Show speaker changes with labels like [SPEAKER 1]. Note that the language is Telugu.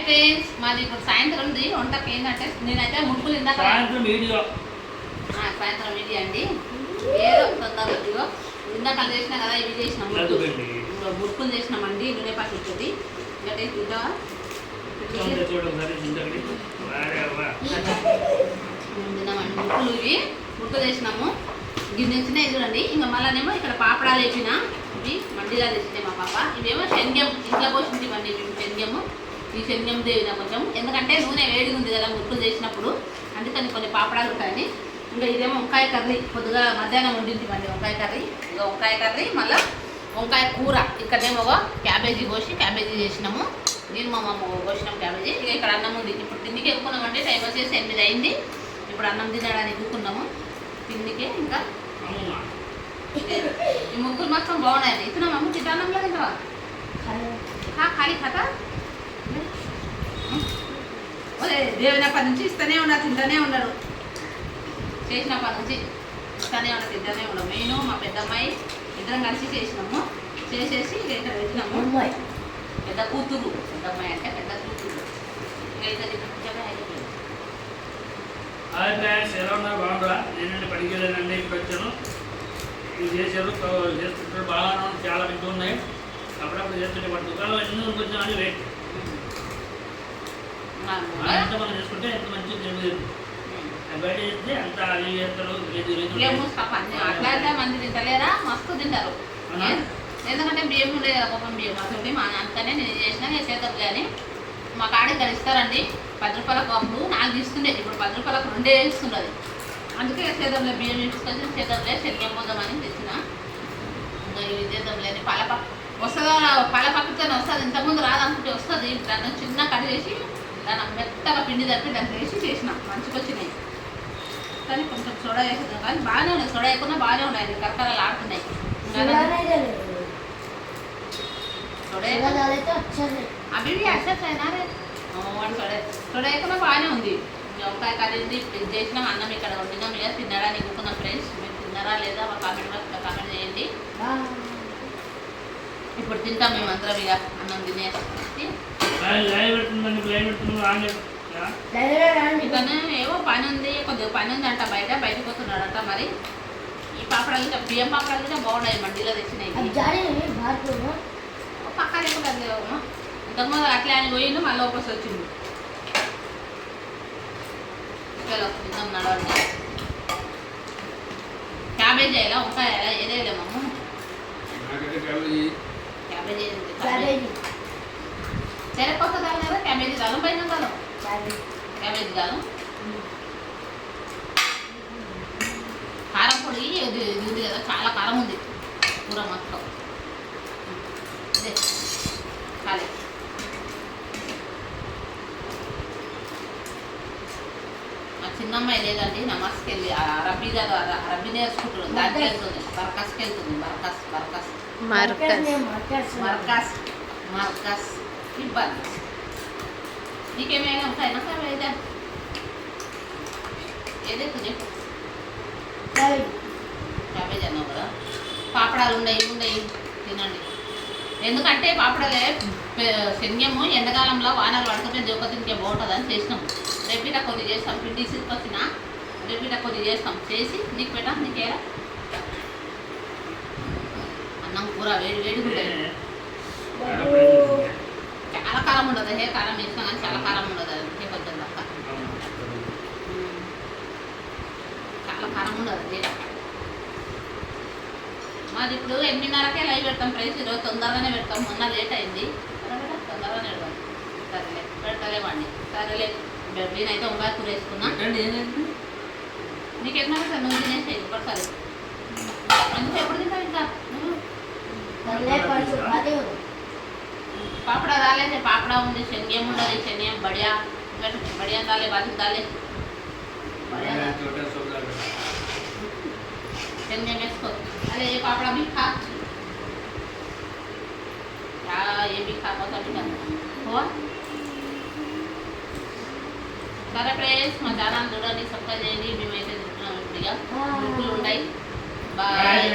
[SPEAKER 1] ఫ్రెండ్స్, మాది ఇప్పుడు సాయంత్రం వంటకి ఏంటంటే నేనైతే ముడుపులు సాయంత్రం వీడియో అండి. ఏదో తొందరగా ఇందాక చేసినా కదా, ఇవి చేసినాం ముడుపులు చేసినామండి. నూనె పట్టుతుంది తిన్నామండి. ముడుపులు ఇవి ముడుపులు చేసినాము. గిన్నె వచ్చినాయి చూడండి. ఇంకా మళ్ళానేమో ఇక్కడ పాపడాలు వేపిన, ఇవి మండిగా తెచ్చినాయి మా పాప. ఇవేమో శనగం ఇంట్లో పోసింటివండి. శనగము, ఈ శనగం దేవిన కొంచెం, ఎందుకంటే నూనె వేడిగా ఉంది కదా ముడుపులు చేసినప్పుడు, అందుకని కొన్ని పాపడాలు ఉంటాయని. ఇంకా ఇదేమో వంకాయ కర్రీ, కొద్దిగా మధ్యాహ్నం వండింటివండి వంకాయ కర్రీ. ఇక వంకాయ కర్రీ, మళ్ళీ వంకాయ కూర. ఇక్కడేమో క్యాబేజీ కోసి క్యాబేజీ చేసినాము. నేను మా అమ్మ కోసినాం క్యాబేజీ. ఇక ఇక్కడ అన్నం ఉంది. ఇప్పుడు తిండికి ఎక్కున్నామంటే టైం వచ్చేసి 8 అయింది. ఇప్పుడు అన్నం తినడానికి ఎక్కున్నాము తిండికే. ఇంకా ఈ ముగ్గురు మాత్రం బాగున్నాయండి. ఇతను అమ్మ తింటానంలో తింటావా ఖాళీ కథ దేవునప్పటి నుంచి ఇస్తూనే ఉన్నా, తింటూనే ఉన్నాడు. చేసినప్పటి నుంచి ఇస్తూనే ఉన్నా, తింటూనే ఉన్నాం. నేను మా పెద్దమ్మాయి ఇద్దరం కలిసి చేసినాము. చేసేసి ఇక్కడ పెట్టినాము. పెద్ద కూతురు, పెద్దమ్మాయి అంటే పెద్ద కూతురు.
[SPEAKER 2] ఎలా ఉన్నారు? బాగుందా? నేనంటే పడికి వెళ్ళానండి. ఇప్పుడు వచ్చాను. ఇవి చేశారు, చేస్తుంటారు. బాగా చాలా పెద్ద ఉన్నాయి. అప్పుడప్పుడు చేస్తుంటే వాటి దుకాణం ఎన్నో కొంచెం అని వెయిట్ ఎంత మనం చేసుకుంటే ఎంత మంచిగా తినలేదు. బయట చేస్తే అంత అవి చేస్తారు.
[SPEAKER 1] అట్లా మంది తింటలేరా? మస్తు తింటారు. ఎందుకంటే బియ్యం ఉండే కదా, పాపం బియ్యం అసలు మా అంతనే నేను చేసినా నేను చేద్దాం. కానీ మా కాడ ఇక్కడ ఇస్తారండి 10 రూపాయలకు. అప్పుడు 4 ఇస్తుండే, ఇప్పుడు 10 రూపాయలకు 2 ఇస్తున్నది. అందుకే చేద్దాంలే, బియ్యం తీసుకొచ్చి చేద్దాంలే, శనగ పోదామని తెచ్చిన. ఇంకా ఇవి చేద్దాంలే అని వస్తుందా పల పక్కతోనే వస్తుంది. ఇంతకుముందు రాదనుకుంటే వస్తుంది. దాన్ని చిన్న కట్ చేసి దాన్ని మెత్తగా పిండి తప్పి దాన్ని వేసి చేసిన మంచిగా వచ్చినాయి. కానీ కొంచెం సోడా వేసేదాం. కానీ బాగానే ఉన్నాయి, సోడా వేయకుండా బాగానే ఉన్నాయి. కరకరలు ఆడుతున్నాయి. అవి అసలు వాడు సోడా వేయకుండా బాగానే ఉంది. వంకాయ కర్రీ ఉంది చేసినాం. అన్నం ఇక్కడ వండినాం. లేదా తినడానికి కూకున్నాం. ఫ్రెండ్స్, మీరు తిన్నారా లేదా మా కామెంట్ కామెంట్ చేయండి. ఇప్పుడు తింటాం మేము అందరం. ఇక అన్నం తినేసి ఇతను ఏవో పని ఉంది, కొద్దిగా పని ఉందంట, బయటకు వస్తున్నాడంట. మరి ఈ పాపడాలు ఇంకా బియ్యం పాపడాలు కూడా బాగున్నాయి, మండీలో తెచ్చినాయి. పక్క లేకుండా ఇంతకుముందు అట్లా అని పోయిండు, మళ్ళీ వాపస్ వచ్చిండు. తిందాం నడవండి. క్యాబేజీ వేయాలా, వంకాయ వేయాలా, ఏదేలేమమ్మ? క్యాబేజీ తెరకొక్క కాలం కదా, క్యాబేజీ కాలం, పైన కాలం క్యాబేజీ కాలం. కారం పొడి ఇది ఉంది కదా, చాలా కారం ఉంది కూర మొత్తం. ఇదే కాలే మా చిన్నమ్మాయి లేదండి, నమస్కి వెళ్ళి రబ్బీ కాదు, రబ్బీ నేర్చుకుంటున్నాడు. దానికి వెళ్తుంది, బర్కాస్కి వెళ్తుంది. మర్కాస్ ఇబ్బంది. నీకేమైనా ఉంటాయి నాకు ఏదే ఏదైతుంది క్యాబేజ్ అన్నావు కదా. పాపడాలు ఉన్నాయి తినండి. ఎందుకంటే పాపడాలే శనగము ఎండాకాలంలో వానలు పడుతుంటే జోక తింటే బాగుంటుందని చేసినాము. రేపీట కొద్ది చేస్తాం, పిండి తీసుకొచ్చిన రేపీట కొద్ది చేస్తాం. చేసి నీకు పెట్టా, నీకేరా అన్నం కూర వేడిగా ఉంటుంది. చాలా కారం ఉండదు. కారం వేసినా కానీ చాలా కారం ఉండదు. అందుకే కొంచెం తక్కువ, చాలా కారం ఉండదు. మాది ఇప్పుడు 8:30కే లైవ్ పెడతాం. ప్రైస్ ఈరోజు తొందరగానే పెడతాం. మొన్న లేట్ అయింది, తొందరగానే పెడతాం. సరేలే పెడతలేమండి. సరేలే, నేనైతే వంకాయ కూర వేసుకున్నా. నీకు ఎట్లా సార్ నువ్వు తినేసి ఇప్పుడు సరే. అందుకే ఎప్పుడు తింటావు ఇంకా पापड़ा डाले थे, पापड़ा ఉంది, శనగం ఉండదు, శనగం बढ़िया बढ़िया डाले, बाजू डाले बढ़िया छोटा छोटा शनगम इसको। अरे ये पापड़ा भी खा, क्या ये भी खा, पता भी करना हुआ। సరే ఫ్రెండ్స్, మా ఛానల్ చూడండి, సబ్స్క్రైబ్ చేయండి. మేమైతే తింటున్నాం ఇప్పుడు. ఇక ఉంటాయి. బాయ్.